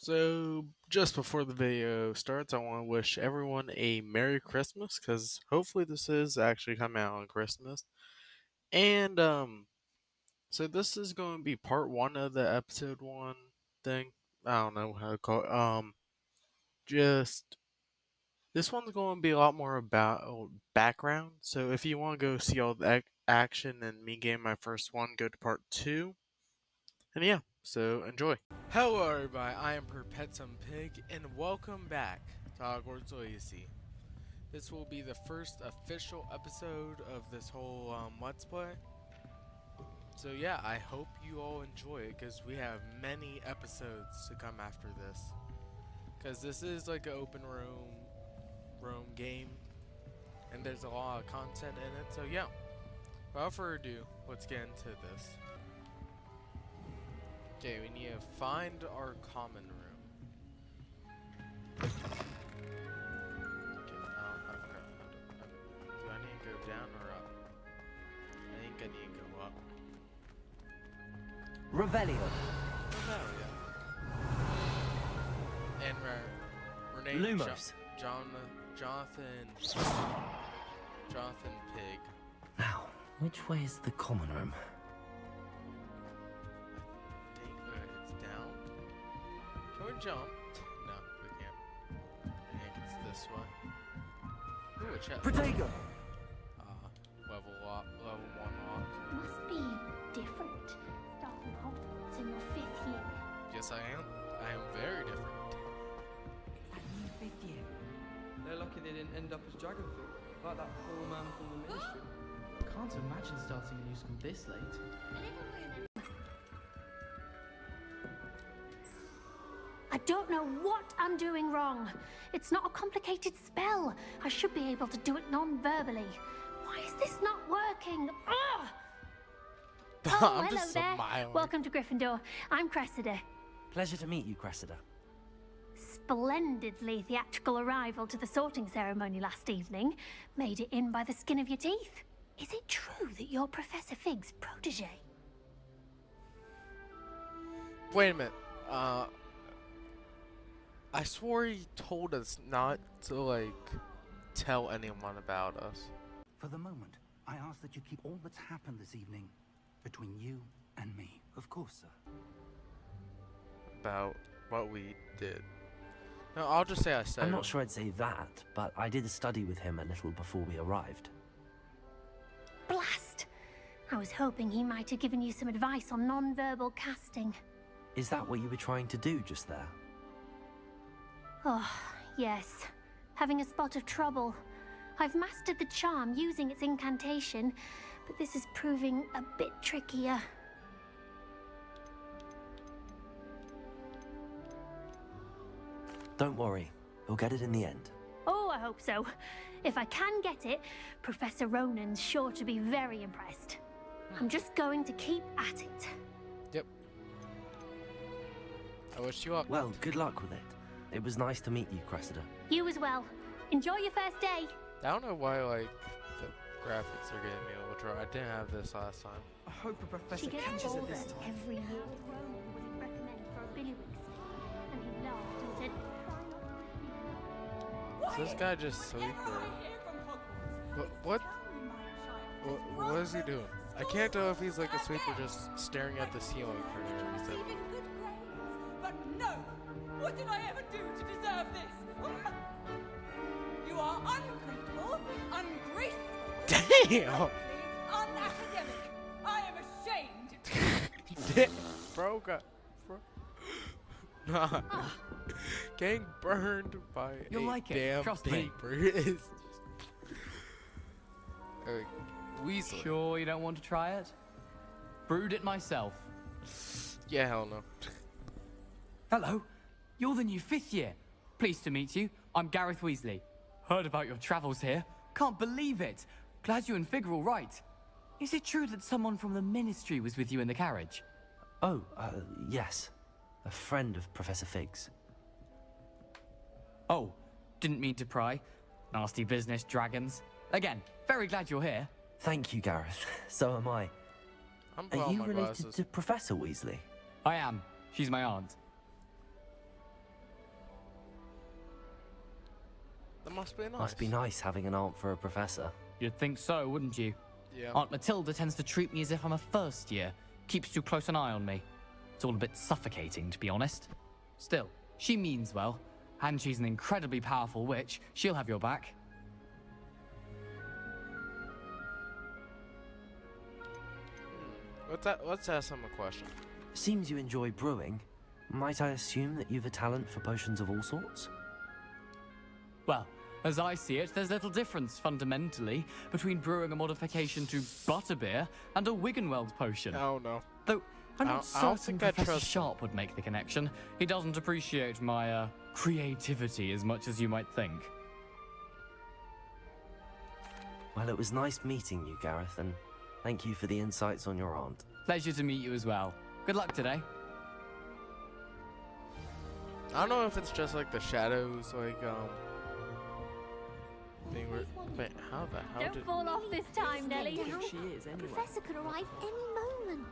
So, just before the video starts, I want to wish everyone a Merry Christmas because hopefully this is actually coming out on Christmas. And, so this is going to be part one of the episode one thing. I don't know how to call it. Just this one's going to be a lot more about background. So, if you want to go see all the action and me getting my first one, go to part two. And yeah, so enjoy. Hello, everybody. I am Perpetuum Pig, and welcome back to Hogwarts Legacy. This will be the first official episode of this whole Let's Play. So yeah, I hope you all enjoy it, because we have many episodes to come after this. Because this is like an open room game, and there's a lot of content in it. So yeah, without further ado, let's get into this. Okay, we need to find our common room. Okay, do I need to go down or up? I think I need to go up. Revelio. Oh, yeah. And we're named Lumos. Jonathan Pig. Now, which way is the common room? I think it's down. Can we jump? No, we can't. I think it's this way. Ooh, a chest. Protego! Level 1 lock. Must be different starting Hogwarts in your 5th year. Yes, I am. I am very different. That new 5th year. They're lucky they didn't end up as Dragonford, like that poor man from the Ministry. Can't imagine starting a new school this late. I don't know what I'm doing wrong. It's not a complicated spell. I should be able to do it non-verbally. Why is this not working? Ugh! Oh, I'm hello just there. smiling. Welcome to Gryffindor. I'm Cressida. Pleasure to meet you, Cressida. Splendidly theatrical arrival to the sorting ceremony last evening. Made it in by the skin of your teeth. Is it true that you're Professor Fig's protege? Wait a minute. I swore he told us not to, like, tell anyone about us. For the moment, I ask that you keep all that's happened this evening between you and me. Of course, sir. About what we did. No, I'll just say I said I'm it. not sure I'd say that, but I did study with him a little before we arrived. Blast! I was hoping he might have given you some advice on non-verbal casting. Is that what you were trying to do just there? Oh, yes. Having a spot of trouble. I've mastered the charm using its incantation, but this is proving a bit trickier. Don't worry, we'll get it in the end. Oh, I hope so. If I can get it, Professor Ronan's sure to be very impressed. I'm just going to keep at it. Yep. I wish you luck. Well, good luck with it. It was nice to meet you, Cressida. You as well. Enjoy your first day. I don't know why, like, the graphics are getting me a little dry. I didn't have this last time. I hope a She professor gets catches it older this time. every year. Ronan would recommend for a billywig, and he laughed and said, Is this guy just sleeper? What is he doing? I can't tell if he's like a sweeper just staring at the ceiling for no reason. Good grades. But no! What did I ever do to deserve this? You are ungrateful, ungraceful, Damn! unacademic. I am ashamed. Bro. Nah. Getting burned by You'll a like it, damn trust me. paper is Weasley. Sure you don't want to try it? Brewed it myself. Yeah, hell no. Hello, you're the new 5th year. Pleased to meet you. I'm Gareth Weasley. Heard about your travels here. Can't believe it. Glad you and Fig are all right. Is it true that someone from the Ministry was with you in the carriage? Oh, yes. A friend of Professor Fig's. Oh, didn't mean to pry. Nasty business, dragons. Again, very glad you're here. Thank you, Gareth. So am I. I'm Are putting on you my related glasses. to Professor Weasley? I am. She's my aunt. must be nice. Must be nice having an aunt for a professor. You'd think so, wouldn't you? Yeah. Aunt Matilda tends to treat me as if I'm a first year. Keeps too close an eye on me. It's all a bit suffocating, to be honest. Still, she means well. And she's an incredibly powerful witch. She'll have your back. Let's ask him a question. Seems you enjoy brewing. Might I assume that you've a talent for potions of all sorts? Well, as I see it, there's little difference, fundamentally, between brewing a modification to butterbeer and a Wiggenweld potion. Oh no. Though, I'm not I don't certain think I Professor trust him. Sharp would make the connection. He doesn't appreciate my, creativity as much as you might think. Well, it was nice meeting you, Gareth, and thank you for the insights on your aunt. Pleasure to meet you as well. Good luck today. I don't know if it's just like the shadows, like being wait, how the hell Don't did? fall off this time, Nellie. Who she is, The anyway. professor could arrive any moment.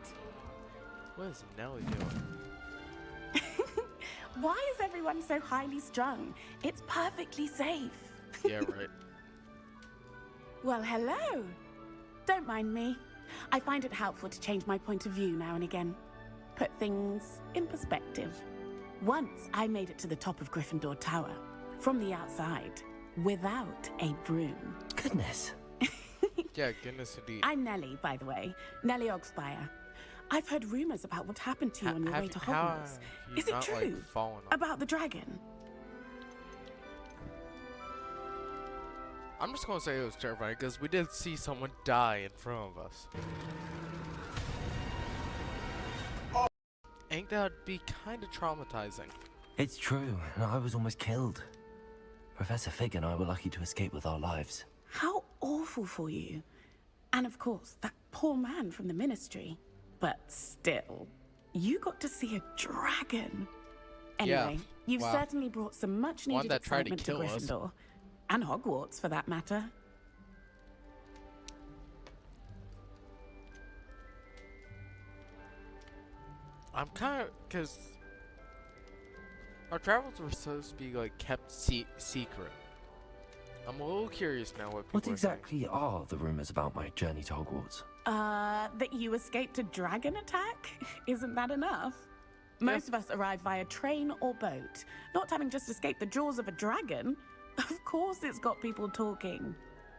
What is Nelly doing? Why is everyone so highly strung? It's perfectly safe. Yeah, right. Well, hello. Don't mind me. I find it helpful to change my point of view now and again. Put things in perspective. Once I made it to the top of Gryffindor Tower, from the outside, without a broom. Goodness. Yeah, goodness indeed. I'm Nellie, by the way. Nellie Ogspire. I've heard rumors about what happened to you on your way to How Hogwarts. have you Is it not, true? Like, fallen off? About the dragon? I'm just gonna say it was terrifying because we did see someone die in front of us. Oh, ain't that be kind of traumatizing? It's true, and I was almost killed. Professor Fig and I were lucky to escape with our lives. How awful for you. And of course, that poor man from the ministry. But still, you got to see a dragon. Anyway, Yeah, you've wow. certainly brought some much One needed that tried to excitement to kill us. Gryffindor. And Hogwarts, for that matter. I'm kind of because our travels were supposed to be like kept secret. I'm a little curious now what people What are saying. exactly are the rumors about my journey to Hogwarts? That you escaped a dragon attack? Isn't that enough? Most of us arrive via train or boat, not having just escaped the jaws of a dragon. Of course it's got people talking.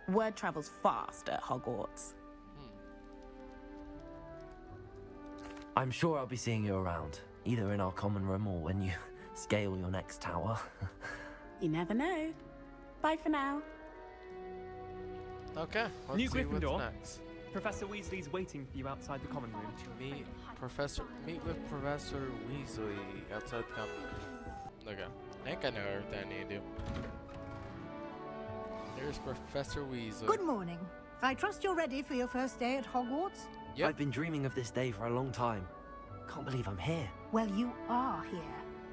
Word travels fast at Hogwarts. I'm sure I'll be seeing you around, either in our common room or when you scale your next tower. You never know. Bye for now. Okay, let's New see what's Gryffindor. next. Professor Weasley's waiting for you outside the common room. Meet with Professor Weasley outside the common room. Okay, I think I know everything I need to do. Here's Professor Weasley. Good morning. I trust you're ready for your first day at Hogwarts? Yep. I've been dreaming of this day for a long time. Can't believe I'm here. Well, you are here.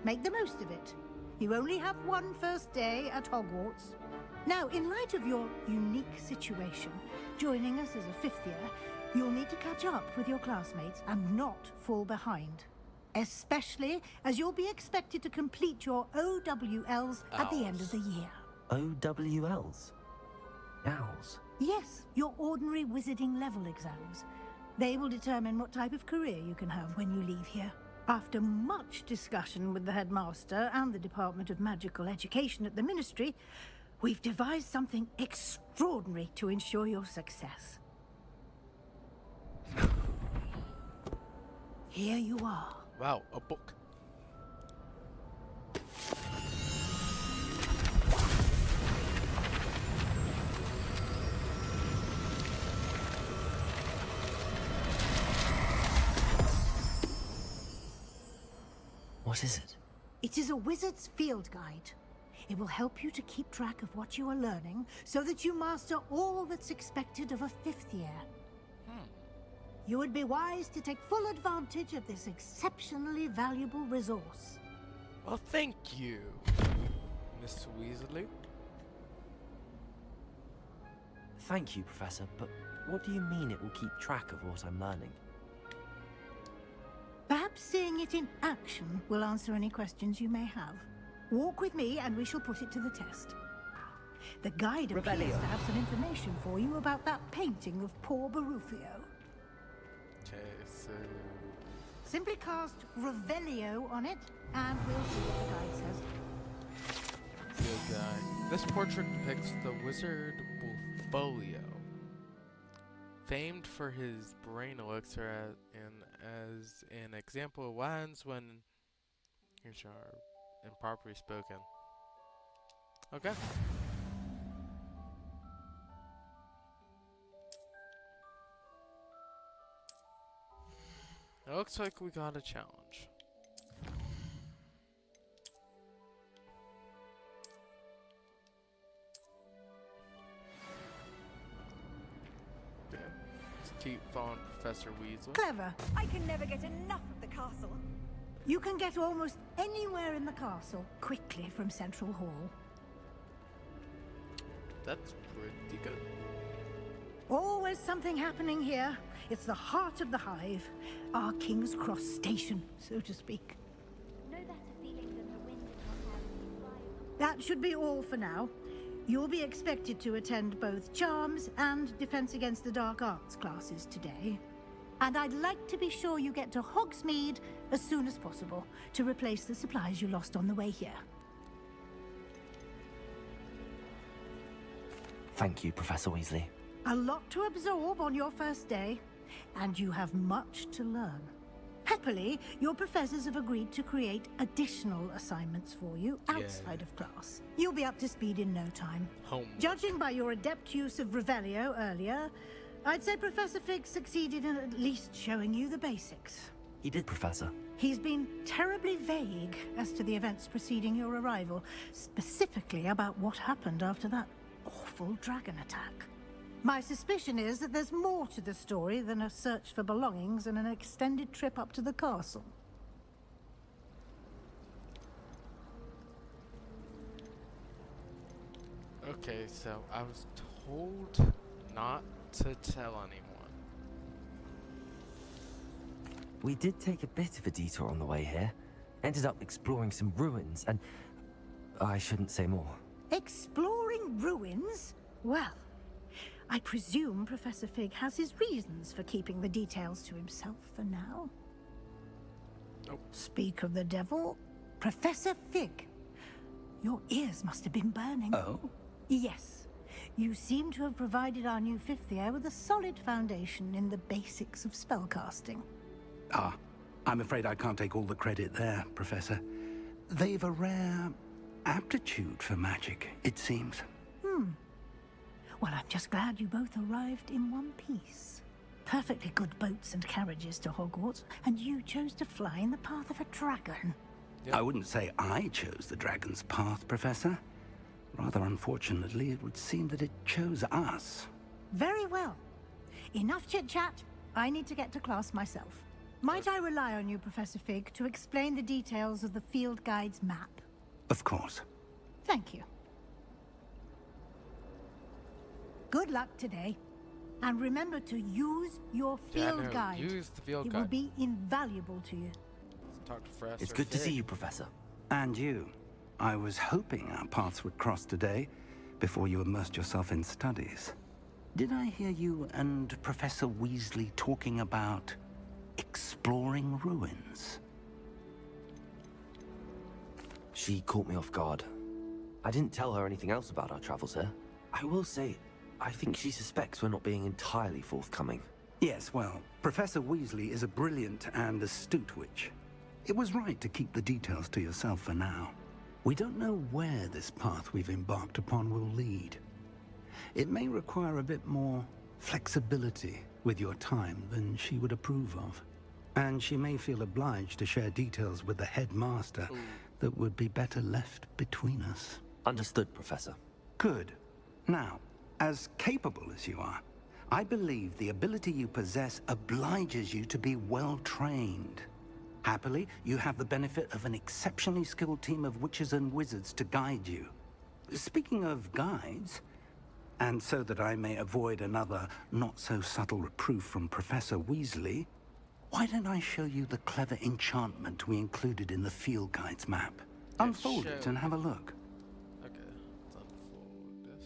Make the most of it. You only have one first day at Hogwarts. Now, in light of your unique situation, joining us as a fifth year, you'll need to catch up with your classmates and not fall behind. Especially as you'll be expected to complete your OWLs at the end of the year. OWLs? Owls? Yes, your ordinary wizarding level exams. They will determine what type of career you can have when you leave here. After much discussion with the headmaster and the Department of Magical Education at the Ministry, we've devised something extraordinary to ensure your success. Here you are. Wow, a book. What is it? It is a wizard's field guide. It will help you to keep track of what you are learning so that you master all that's expected of a fifth year. You would be wise to take full advantage of this exceptionally valuable resource. Well, thank you, Mr. Weasley. Thank you, Professor, but what do you mean it will keep track of what I'm learning? Perhaps seeing it in action will answer any questions you may have. Walk with me and we shall put it to the test. The guide appears Revelio. to have some information for you about that painting of poor Barufio. Okay, so Simply cast Revelio on it, and we'll see what the guide says. good guy. This portrait depicts the wizard Wolfolio, famed for his brain elixir as an example of what happens when here's our improperly spoken. Okay. It looks like we got a challenge. Okay. Let's keep following Professor Weasley. Clever. I can never get enough of the castle. You can get almost anywhere in the castle quickly from Central Hall. That's pretty good. Always something happening here. It's the heart of the hive. Our King's Cross station, so to speak. No better feeling than the wind in your hair as you fly over. That should be all for now. You'll be expected to attend both Charms and Defense Against the Dark Arts classes today. And I'd like to be sure you get to Hogsmeade as soon as possible to replace the supplies you lost on the way here. Thank you, Professor Weasley. A lot to absorb on your first day, and you have much to learn. Happily, your professors have agreed to create additional assignments for you outside of class. You'll be up to speed in no time. Homework. Judging by your adept use of Revelio earlier, I'd say Professor Fig succeeded in at least showing you the basics. He did, Professor. He's been terribly vague as to the events preceding your arrival, specifically about what happened after that awful dragon attack. My suspicion is that there's more to the story than a search for belongings and an extended trip up to the castle. Okay, so I was told not to tell anyone. We did take a bit of a detour on the way here. Ended up exploring some ruins and... I shouldn't say more. Exploring ruins? Well, I presume Professor Fig has his reasons for keeping the details to himself for now. Nope. Speak of the devil, Professor Fig. Your ears must have been burning. Oh? Yes. You seem to have provided our new fifth year with a solid foundation in the basics of spellcasting. Ah, I'm afraid I can't take all the credit there, Professor. They've a rare aptitude for magic, it seems. Well, I'm just glad you both arrived in one piece. Perfectly good boats and carriages to Hogwarts, and you chose to fly in the path of a dragon. Yep. I wouldn't say I chose the dragon's path, Professor. Rather unfortunately, it would seem that it chose us. Very well. Enough chit-chat. I need to get to class myself. Might I rely on you, Professor Fig, to explain the details of the field guide's map? Of course. Thank you. Good luck today. And remember to use your field guide. Use the field It guide. will be invaluable to you. Let's talk to Professor It's good to Fig. see you, Professor. And you. I was hoping our paths would cross today, before you immersed yourself in studies. Did I hear you and Professor Weasley talking about exploring ruins? She caught me off guard. I didn't tell her anything else about our travels here. I will say, I think she suspects we're not being entirely forthcoming. Yes, well, Professor Weasley is a brilliant and astute witch. It was right to keep the details to yourself for now. We don't know where this path we've embarked upon will lead. It may require a bit more flexibility with your time than she would approve of. And she may feel obliged to share details with the headmaster that would be better left between us. Understood, Professor. Good. Now, as capable as you are, I believe the ability you possess obliges you to be well trained. Happily, you have the benefit of an exceptionally skilled team of witches and wizards to guide you. Speaking of guides, and so that I may avoid another not-so-subtle reproof from Professor Weasley, why don't I show you the clever enchantment we included in the field guide's map? Unfold it and have a look. Okay, let's unfold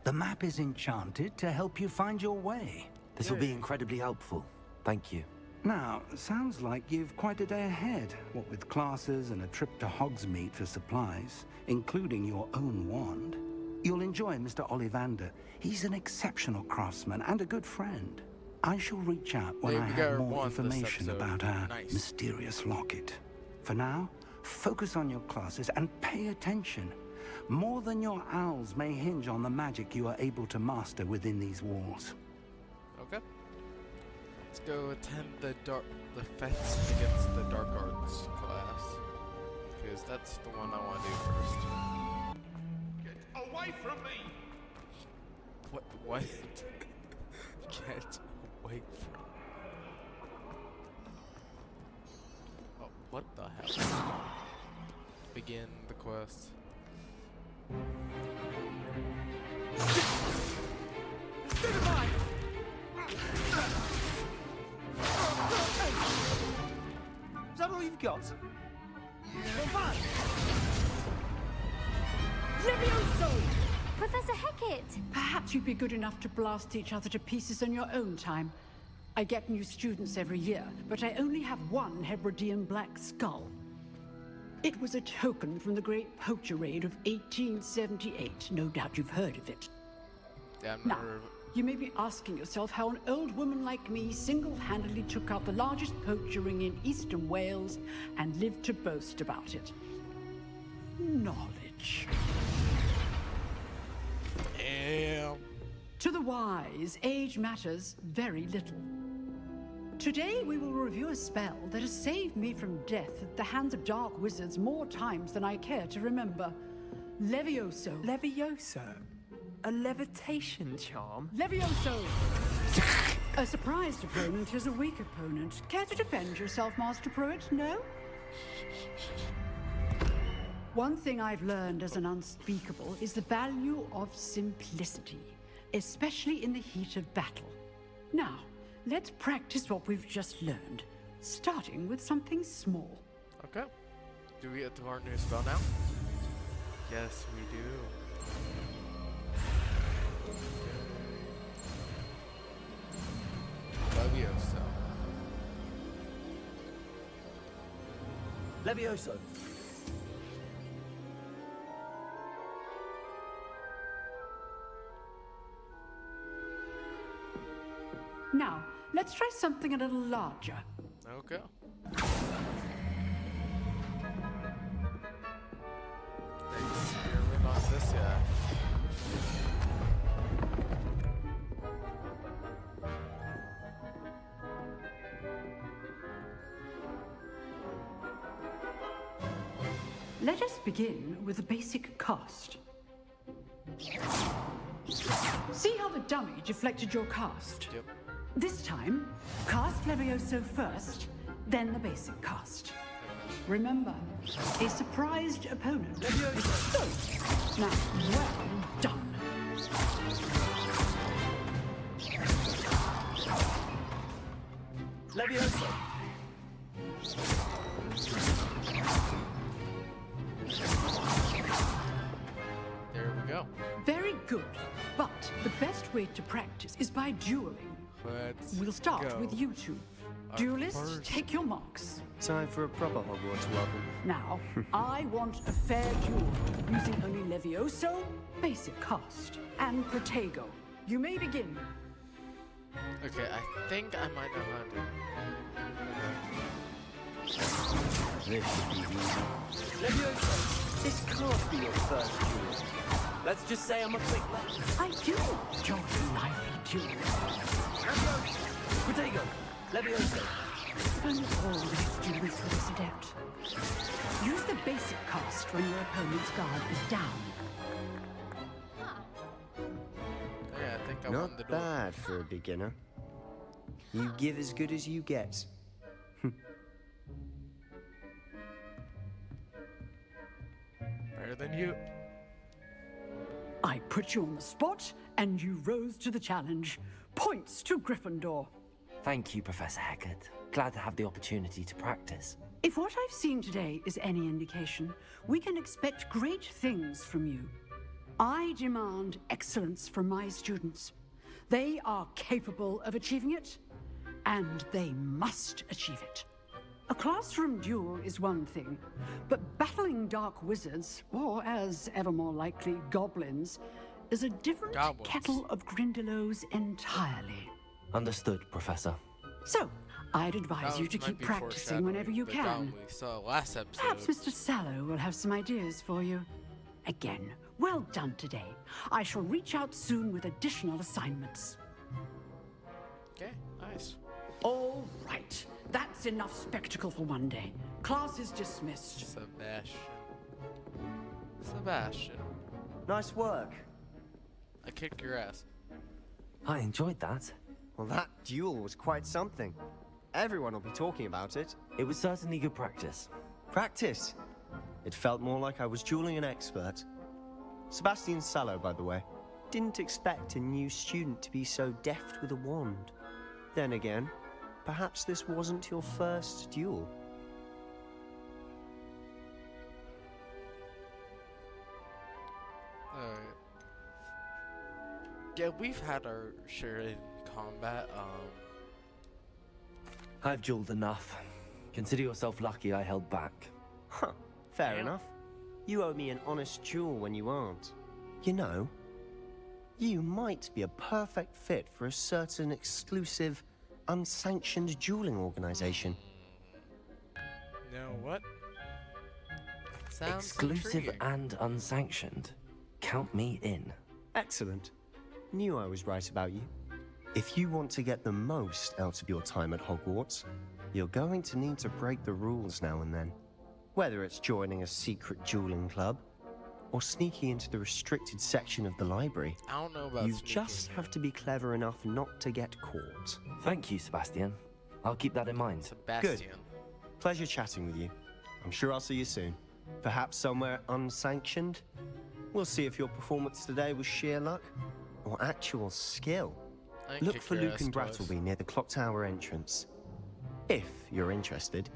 The map is enchanted to help you find your way. This will be incredibly helpful. Thank you. Now, sounds like you've quite a day ahead, what with classes and a trip to Hogsmeade for supplies, including your own wand. You'll enjoy Mr. Ollivander. He's an exceptional craftsman and a good friend. I shall reach out when I have more information about our mysterious locket. For now, focus on your classes and pay attention. More than your owls may hinge on the magic you are able to master within these walls. Okay. Let's go attend the defense against the dark arts class, because that's the one I want to do first. Get away from me! What? What? Get away from. Oh, what the hell? Begin the quest. Is that all you've got? Levioso! Professor Hecat! Perhaps you'd be good enough to blast each other to pieces in your own time. I get new students every year, but I only have one Hebridean black skull. It was a token from the Great Poacher Raid of 1878. No doubt you've heard of it. Yeah, I've now, never... you may be asking yourself how an old woman like me single-handedly took out the largest poacher ring in eastern Wales and lived to boast about it. Knowledge. Damn. To the wise, age matters very little. Today we will review a spell that has saved me from death at the hands of dark wizards more times than I care to remember. Levioso. Levioso? A levitation charm? Levioso! A surprised opponent is a weak opponent. Care to defend yourself, Master Pruitt? No? One thing I've learned as an unspeakable is the value of simplicity, especially in the heat of battle. Now, let's practice what we've just learned, starting with something small. Okay. Do we get to our new spell now? Yes, we do. Levioso. Levioso. Now, let's try something a little larger. Okay. Experiment on this yet. Let us begin with the basic cast. See how the dummy deflected your cast? Yep. This time, cast Levioso first, then the basic cast. Remember, a surprised opponent. Levioso! Now, well done. Levioso! There we go. Very good. But the best way to practice is by dueling. We'll start with you two. Duelists, take your marks. Time for a proper Hogwarts welcome. Now, I want a fair duel, using only Levioso, basic cast, and Protego. You may begin. Okay, I think I might know how to do it. This should be easy. Levioso, this can't be your first duel. Let's just say I'm a quick lad. I do enjoy lively duels. Protego, Levioso. If only all these duels were this adept. Use the basic cast when your opponent's guard is down. Yeah, I think I won the Not duel. bad for a beginner. You give as good as you get. Better than you. I put you on the spot, and you rose to the challenge. Points to Gryffindor. Thank you, Professor Hecat. Glad to have the opportunity to practice. If what I've seen today is any indication, we can expect great things from you. I demand excellence from my students. They are capable of achieving it, and they must achieve it. A classroom duel is one thing, but battling dark wizards, or as ever more likely, goblins, is a different kettle of Grindylows entirely. Understood, Professor. So, I'd advise you to keep practicing whenever you can. We saw last episode. Perhaps Mr. Sallow will have some ideas for you. Again, well done today. I shall reach out soon with additional assignments. Okay, nice. All right. That's enough spectacle for one day. Class is dismissed. Sebastian. Nice work. I kicked your ass. I enjoyed that. Well, that duel was quite something. Everyone will be talking about it. It was certainly good practice. Practice? It felt more like I was dueling an expert. Sebastian Sallow, by the way. Didn't expect a new student to be so deft with a wand. Then again, perhaps this wasn't your first duel. Alright. Yeah, we've had our share in combat. I've dueled enough. Consider yourself lucky I held back. Huh, fair enough. You owe me an honest duel when you aren't. You know, you might be a perfect fit for a certain exclusive, unsanctioned dueling organization. No, what? Sounds Exclusive intriguing. and unsanctioned. Count me in. Excellent. Knew I was right about you. If you want to get the most out of your time at Hogwarts, you're going to need to break the rules now and then. Whether it's joining a secret dueling club, or sneaking into the restricted section of the library. I don't know about You sneaking. just have to be clever enough not to get caught. Thank you, Sebastian. I'll keep that in mind. Sebastian. Good. Pleasure chatting with you. I'm sure I'll see you soon. Perhaps somewhere unsanctioned? We'll see if your performance today was sheer luck or actual skill. I Look kicked for your Luke ass and twice. Brattleby near the clock tower entrance. If you're interested.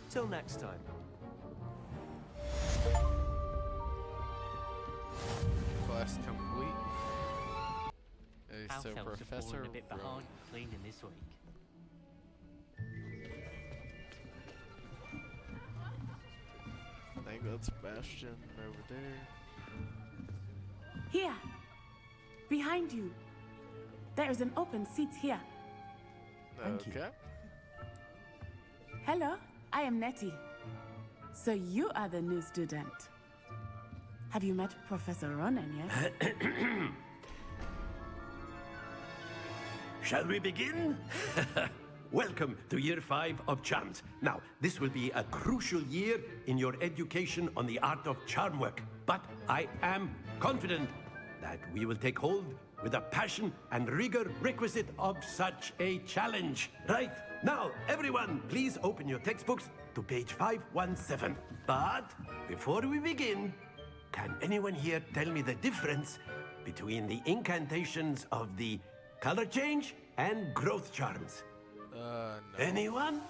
Till next time. Class complete. House So elves have Professor fallen a bit Rowan. behind cleaning this week. I think that's Bastion over there. Here. Behind you. There is an open seat here. Thank you. Okay. Hello, I am Nettie. So you are the new student. Have you met Professor Ronan yet? Shall we begin? Welcome to Year 5 of Charms. Now, this will be a crucial year in your education on the art of charm work. But I am confident that we will take hold with the passion and rigor requisite of such a challenge. Right, now, everyone, please open your textbooks to page 517. But before we begin, can anyone here tell me the difference between the incantations of the color change and growth charms? No. Anyone?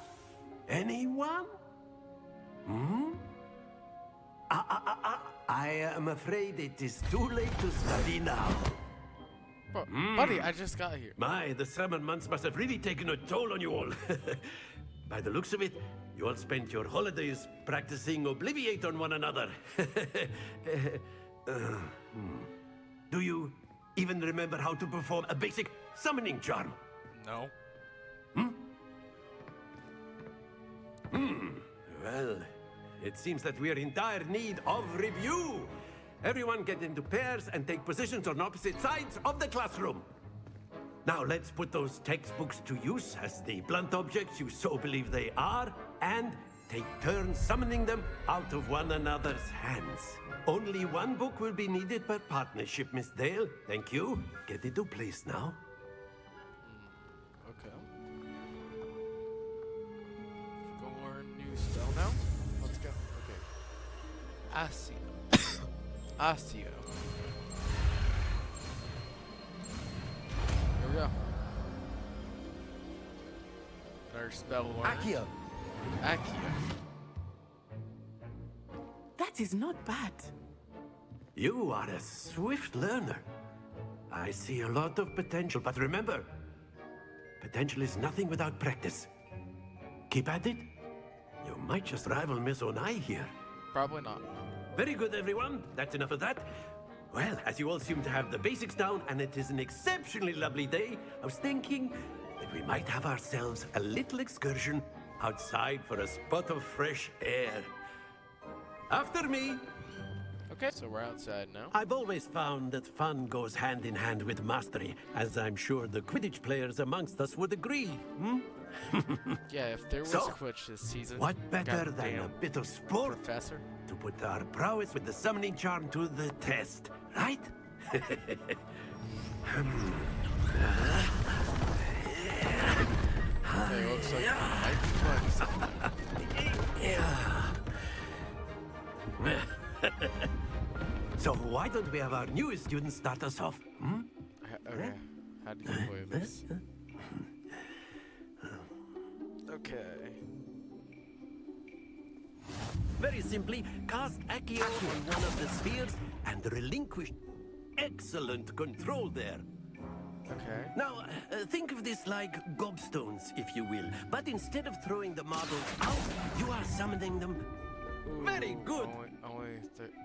Anyone? Hmm? I am afraid it is too late to study now. But, buddy, I just got here. My, the summer months must have really taken a toll on you all. By the looks of it, you all spent your holidays practicing Obliviate on one another. Do you even remember how to perform a basic summoning charm? No. Well, it seems that we are in dire need of review. Everyone get into pairs and take positions on opposite sides of the classroom. Now let's put those textbooks to use as the blunt objects you so believe they are, and take turns summoning them out of one another's hands. Only one book will be needed per partnership, Miss Dale. Thank you. Get into place now. Okay. Go learn new spell now. Let's go. Okay. Accio. Accio. Here we go. Another spell learned. Accio. Accio. That is not bad. You are a swift learner. I see a lot of potential, but remember, potential is nothing without practice. Keep at it. You might just rival Miss Onai here. Probably not. Very good, everyone. That's enough of that. Well, as you all seem to have the basics down, and it is an exceptionally lovely day, I was thinking that we might have ourselves a little excursion outside for a spot of fresh air. After me. Okay, so we're outside now. I've always found that fun goes hand in hand with mastery, as I'm sure the Quidditch players amongst us would agree. Yeah, if there was So, Quidditch this season, what better than goddamn a bit of sport professor to put our prowess with the summoning charm to the test, right? Okay, looks like I might be playing something. So why don't we have our newest student start us off? Okay, how do you play this? Okay. Very simply, cast Accio on one of the spheres and relinquish excellent control there. Okay. Now, think of this like gobstones, if you will. But instead of throwing the marbles out, you are summoning them. Very good.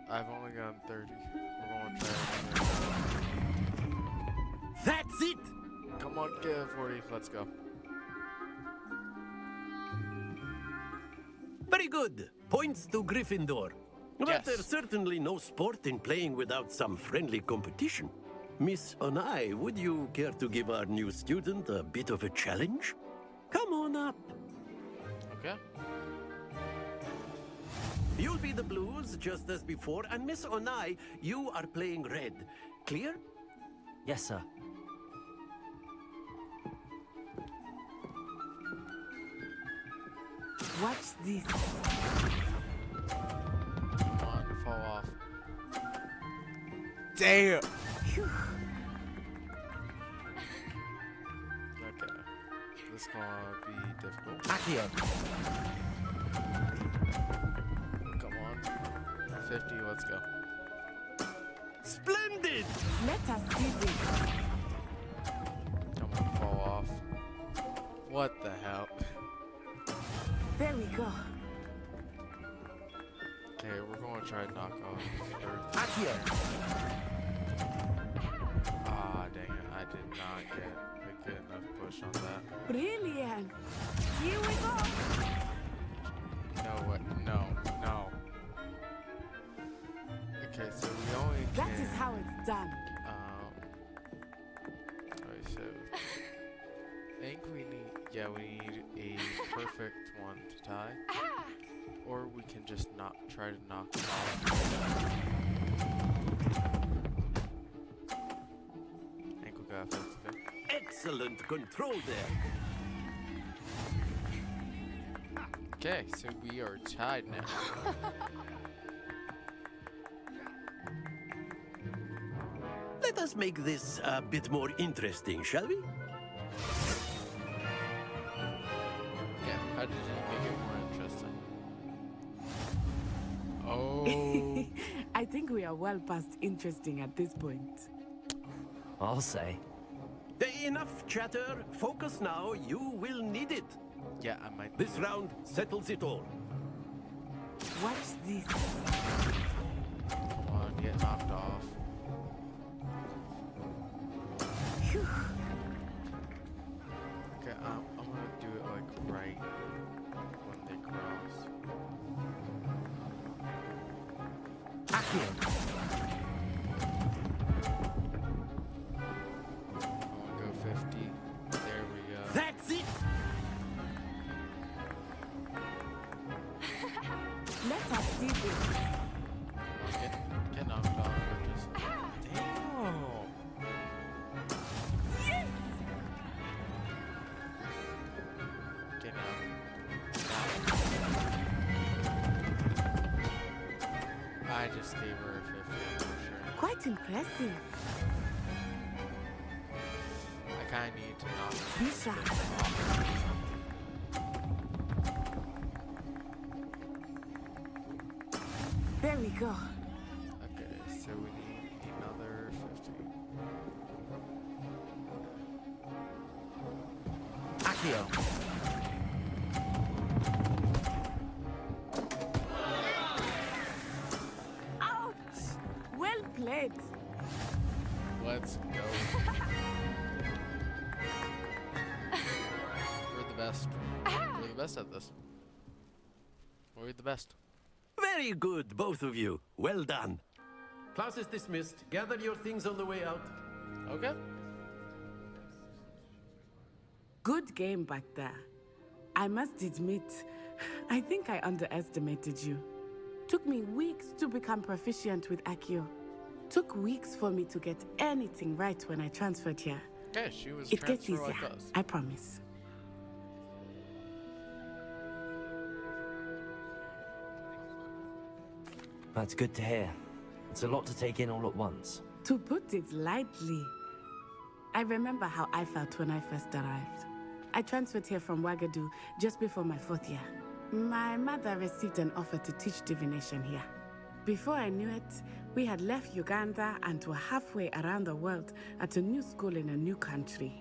I've only gotten 30. We're going to try. That's it. Come on, get it 40. Let's go. Very good. Points to Gryffindor. But Yes. there's certainly no sport in playing without some friendly competition. Miss Onai, would you care to give our new student a bit of a challenge? Come on up. Okay. You'll be the blues, just as before, and Miss Onai, you are playing red. Clear? Yes, sir. Watch this. Come on, fall off. Damn! Okay. This is gonna be difficult. Accio. Come on. 50, let's go. Splendid! Let us see this. Come on, fall off. What the hell? There we go. Okay, we're gonna try to knock off Earth. Accio. Ah, dang it. I did not get a good enough push on that. Brilliant. Here we go. No, what? No, no. Okay, so we only That can, is how it's done. Alright, so I think we need, we need a perfect one to tie, or we can just try to knock it off. I think we got 50. Excellent control there. Okay, so we are tied now. Let us make this a bit more interesting, shall we? Yeah, how did you make it more interesting? Oh. I think we are well past interesting at this point. I'll say. Enough chatter. Focus now. You will need it. Yeah, I might. This round settles it all. Watch this. Come on, get knocked off. Phew. Okay, I'm gonna do it like right when they cross. Accio. I'm gonna go 50. There we go. That's it. Let us see this. Get knocked off or just. Damn! Get out. I just gave her a 50 for sure. Quite impressive. I kinda need to knock This her round. off. There we go. Okay, so So we need another 50. Accio! Ouch! Well played. Let's go. We're the best. We're the best at this. We're the best. Very good, both of you. Well done. Class is dismissed. Gather your things on the way out. Okay. Good game back there. I must admit, I think I underestimated you. Took me weeks to become proficient with Accio. Took weeks for me to get anything right when I transferred here. Yeah, she was It gets transfer easier, like us. I promise. That's good to hear. It's a lot to take in all at once. To put it lightly, I remember how I felt when I first arrived. I transferred here from Wagadu just before my 4th year. My mother received an offer to teach divination here. Before I knew it, we had left Uganda and were halfway around the world at a new school in a new country.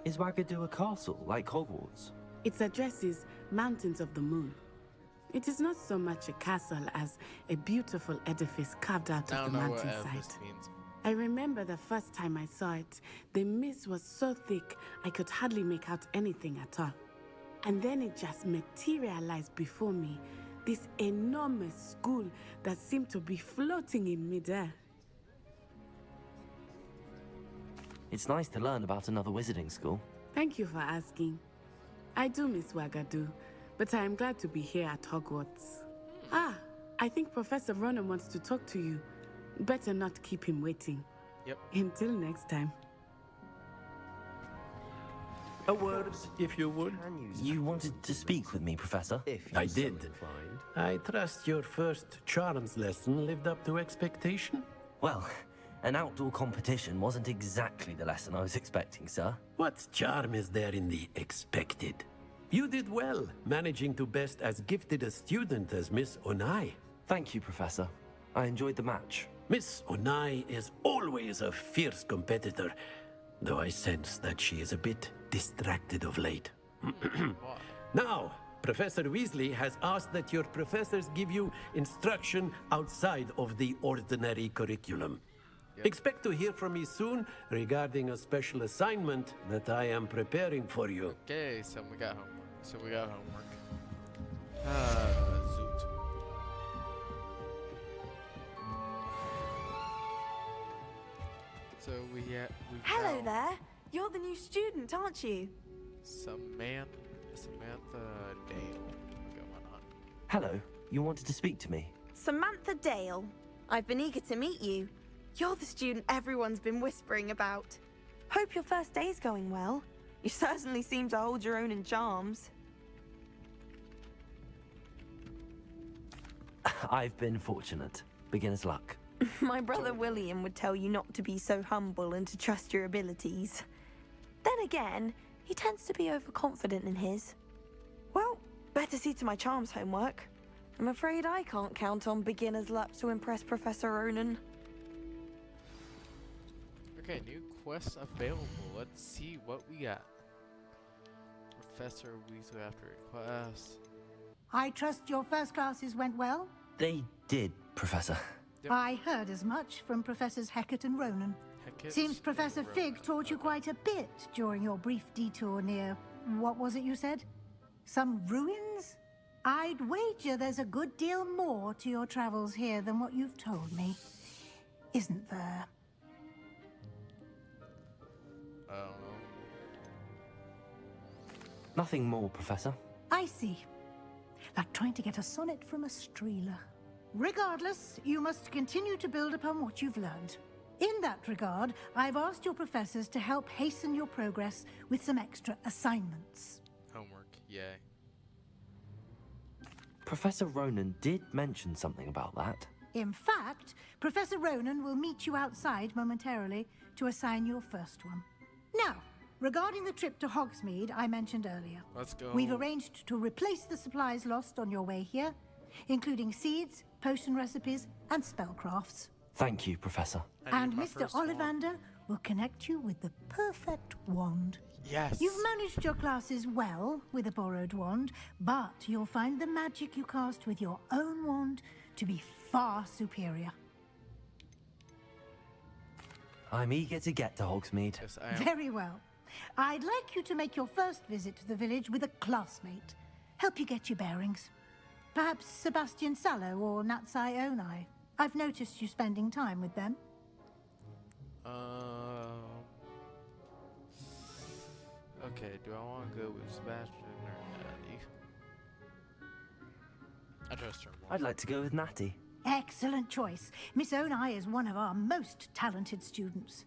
Is Wagadu a castle, like Hogwarts? Its address is Mountains of the Moon. It is not so much a castle as a beautiful edifice carved out I of don't the know what mountainside. this means. I remember the first time I saw it, the mist was so thick I could hardly make out anything at all. And then it just materialized before me, this enormous school that seemed to be floating in midair. It's nice to learn about another wizarding school. Thank you for asking. I do miss Wagadu, but I am glad to be here at Hogwarts. Ah, I think Professor Ronan wants to talk to you. Better not keep him waiting. Yep. Until next time. A word, if you would. You wanted to speak with me, Professor? I did. I trust your first charms lesson lived up to expectation? Well, an outdoor competition wasn't exactly the lesson I was expecting, sir. What charm is there in the expected? You did well, managing to best as gifted a student as Miss Onai. Thank you, Professor. I enjoyed the match. Miss Onai is always a fierce competitor, though I sense that she is a bit distracted of late. Now, Professor Weasley has asked that your professors give you instruction outside of the ordinary curriculum. Expect to hear from me soon regarding a special assignment that I am preparing for you. Okay, so we got homework. Zoot. So we Hello found there. You're the new student, aren't you? Samantha Dale. What's going on? Hello, you wanted to speak to me? Samantha Dale. I've been eager to meet you. You're the student everyone's been whispering about. Hope your first day's going well. You certainly seem to hold your own in charms. I've been fortunate. Beginner's luck. My brother William would tell you not to be so humble and to trust your abilities. Then again, he tends to be overconfident in his. Well, better see to my charms homework. I'm afraid I can't count on beginner's luck to impress Professor Ronan. Okay, new quests available. Let's see what we got. Professor Weasley after a class. I trust your first classes went well? They did, Professor. I heard as much from Professors Hecat and Ronan. Seems Professor Fig taught you quite a bit during your brief detour near... what was it you said? Some ruins? I'd wager there's a good deal more to your travels here than what you've told me. Isn't there? Nothing more, Professor. I see. Like trying to get a sonnet from a streeler. Regardless, you must continue to build upon what you've learned. In that regard, I've asked your professors to help hasten your progress with some extra assignments. Homework, yay. Professor Ronan did mention something about that. In fact, Professor Ronan will meet you outside momentarily to assign your first one. Now, Regarding the trip to Hogsmeade I mentioned earlier, Let's go. we've arranged to replace the supplies lost on your way here, including seeds, potion recipes, and spellcrafts. Thank you, Professor. And Mr. Ollivander will connect you with the perfect wand. Yes. You've managed your classes well with a borrowed wand, but you'll find the magic you cast with your own wand to be far superior. I'm eager to get to Hogsmeade. Yes, I am. Very well. I'd like you to make your first visit to the village with a classmate. Help you get your bearings. Perhaps Sebastian Sallow or Natsai Onai. I've noticed you spending time with them. Okay, do I want to go with Sebastian or Natty? I trust her more. I'd like to go with Natty. Excellent choice. Miss Onai is one of our most talented students.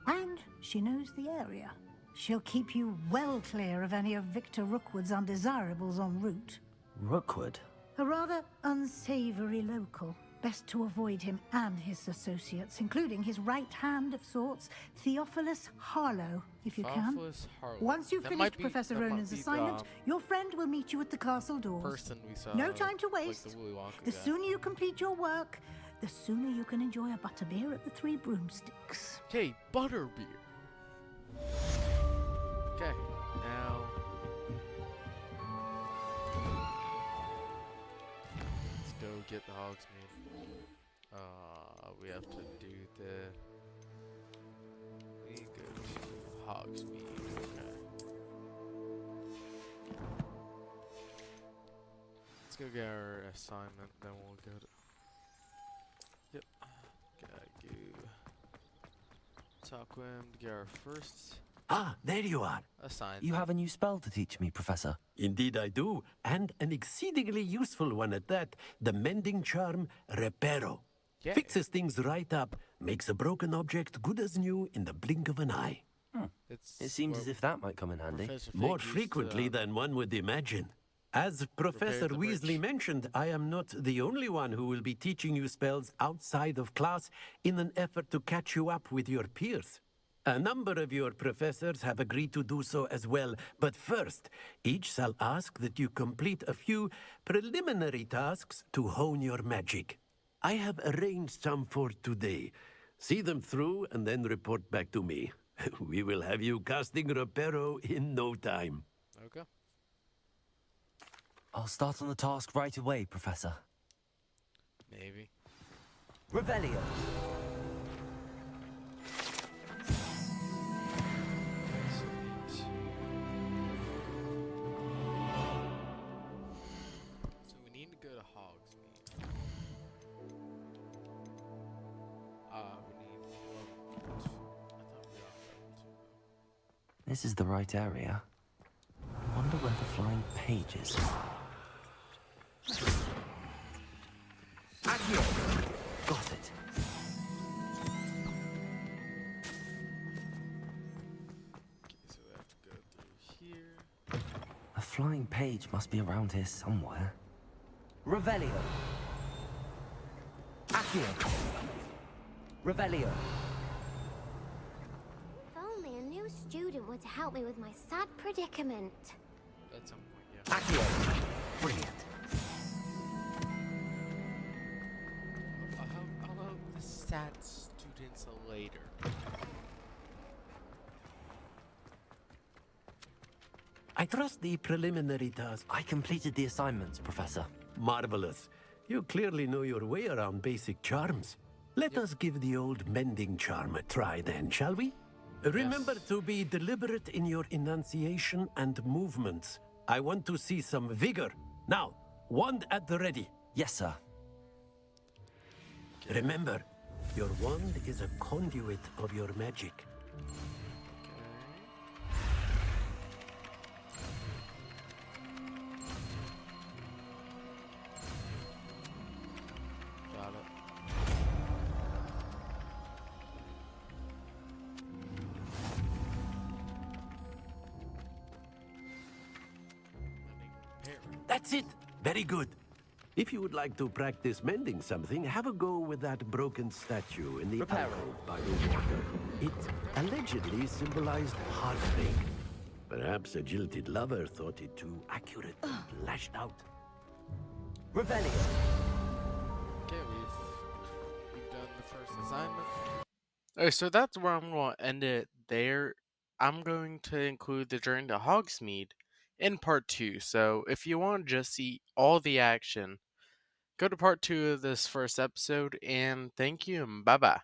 And she knows the area. She'll keep you well clear of any of Victor Rookwood's undesirables en route. Rookwood? A rather unsavory local. Best to avoid him and his associates, including his right hand of sorts, Theophilus Harlow, if you can. Theophilus Harlow. Once you've That finished might be- Professor that might Ronan's be the, assignment, your friend will meet you at the castle doors. person we saw, No time to like waste. the Willy Wonka The guy. sooner you complete your work, the sooner you can enjoy a butterbeer at the Three Broomsticks. Okay, butterbeer. Okay, now let's go get the Hogsmeade. We have to do we go to Hogsmeade. Okay. Let's go get our assignment, then we'll go to. Yep. Gotta go talk with him to get our first Ah, there you are. assignment. You have a new spell to teach me, Professor. Indeed I do, and an exceedingly useful one at that. The mending charm, Reparo. Yay. Fixes things right up, makes a broken object good as new in the blink of an eye. It seems as if that might come in handy. More frequently than one would imagine. As Professor the Weasley mentioned, I am not the only one who will be teaching you spells outside of class in an effort to catch you up with your peers. A number of your professors have agreed to do so as well, but first, each shall ask that you complete a few preliminary tasks to hone your magic. I have arranged some for today. See them through and then report back to me. We will have you casting Reparo in no time. Okay. I'll start on the task right away, Professor. Maybe. Revelio. So we need to go to Hogsmeade. We need. I thought we got level 2. This is the right area. I wonder where the flying page is. Got it. Okay, so we have to go through here. A flying page must be around here somewhere. Revelio. Accio. Revelio. If only a new student were to help me with my sad predicament. At some point, yeah. Accio. Brilliant. I'll help the sad students later. I trust the preliminary task. I completed the assignments, Professor. Marvelous. You clearly know your way around basic charms. Let us give the old mending charm a try then, shall we? Remember to be deliberate in your enunciation and movements. I want to see some vigor. Now, wand at the ready. Yes, sir. Remember, your wand is a conduit of your magic. Got it. That's it. Very good. If you would like to practice mending something, have a go with that broken statue in the Repair it. alcove by the water. It allegedly symbolized heartbreak. Perhaps a jilted lover thought it too accurate and lashed out. Revelio. Okay, we've done the first assignment. Okay, so that's where I'm going to end it there. I'm going to include the journey to Hogsmeade in part 2. So if you want to just see all the action, go to part 2 of this first episode, and thank you, and bye bye.